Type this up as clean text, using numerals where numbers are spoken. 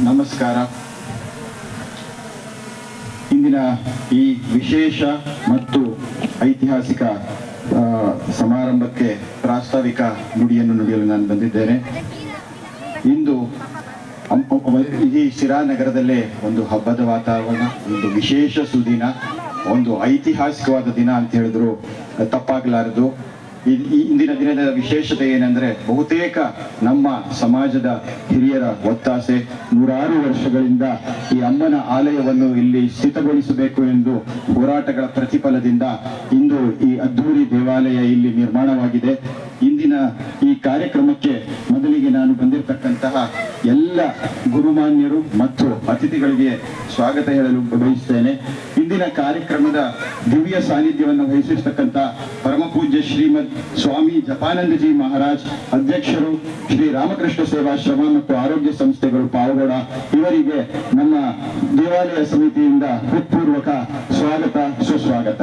ನಮಸ್ಕಾರ. ಇಂದಿನ ಈ ವಿಶೇಷ ಮತ್ತು ಐತಿಹಾಸಿಕ ಸಮಾರಂಭಕ್ಕೆ ಪ್ರಾಸ್ತಾವಿಕ ನುಡಿಯನ್ನು ನುಡಿಯಲು ನಾನು ಬಂದಿದ್ದೇನೆ. ಇಂದು ಈ ಶಿರಾ ನಗರದಲ್ಲೇ ಒಂದು ಹಬ್ಬದ ವಾತಾವರಣ, ಒಂದು ವಿಶೇಷ ಸುದಿನ, ಒಂದು ಐತಿಹಾಸಿಕವಾದ ದಿನ ಅಂತ ಹೇಳಿದ್ರು ತಪ್ಪಾಗಲಾರದು. ಇಂದಿನ ದಿನದ ವಿಶೇಷತೆ ಏನಂದ್ರೆ, ಬಹುತೇಕ ನಮ್ಮ ಸಮಾಜದ ಹಿರಿಯರ ಒತ್ತಾಸೆ, 106 ವರ್ಷಗಳಿಂದ ಈ ಅಮ್ಮನ ಆಲಯವನ್ನು ಇಲ್ಲಿ ಸ್ಥಿತಗೊಳಿಸಬೇಕು ಎಂದು ಹೋರಾಟಗಳ ಪ್ರತಿಫಲದಿಂದ ಇಂದು ಈ ಅದ್ಧೂರಿ ದೇವಾಲಯ ಇಲ್ಲಿ ನಿರ್ಮಾಣವಾಗಿದೆ. ಇಂದಿನ ಈ ಕಾರ್ಯಕ್ರಮಕ್ಕೆ ಮೊದಲಿಗೆ ನಾನು ಬಂದಿರತಕ್ಕಂತಹ ಎಲ್ಲ ಗುರುಮಾನ್ಯರು ಮತ್ತು ಅತಿಥಿಗಳಿಗೆ ಸ್ವಾಗತ ಹೇಳಲು ಬಯಸ್ತೇನೆ. ಇಂದಿನ ಕಾರ್ಯಕ್ರಮದ ದಿವ್ಯ ಸಾನ್ನಿಧ್ಯವನ್ನು ವಹಿಸಿರ್ತಕ್ಕಂಥ ಪರಮಪೂಜ್ಯ ಶ್ರೀಮದ್ ಸ್ವಾಮಿ ಜಪಾನಂದಜಿ ಮಹಾರಾಜ್, ಅಧ್ಯಕ್ಷರು ಶ್ರೀ ರಾಮಕೃಷ್ಣ ಸೇವಾಶ್ರಮ ಮತ್ತು ಆರೋಗ್ಯ ಸಂಸ್ಥೆಗಳು ಪಾವಗಡ, ಇವರಿಗೆ ನಮ್ಮ ದೇವಾಲಯ ಸಮಿತಿಯಿಂದ ಹೃತ್ಪೂರ್ವಕ ಸ್ವಾಗತ, ಸುಸ್ವಾಗತ.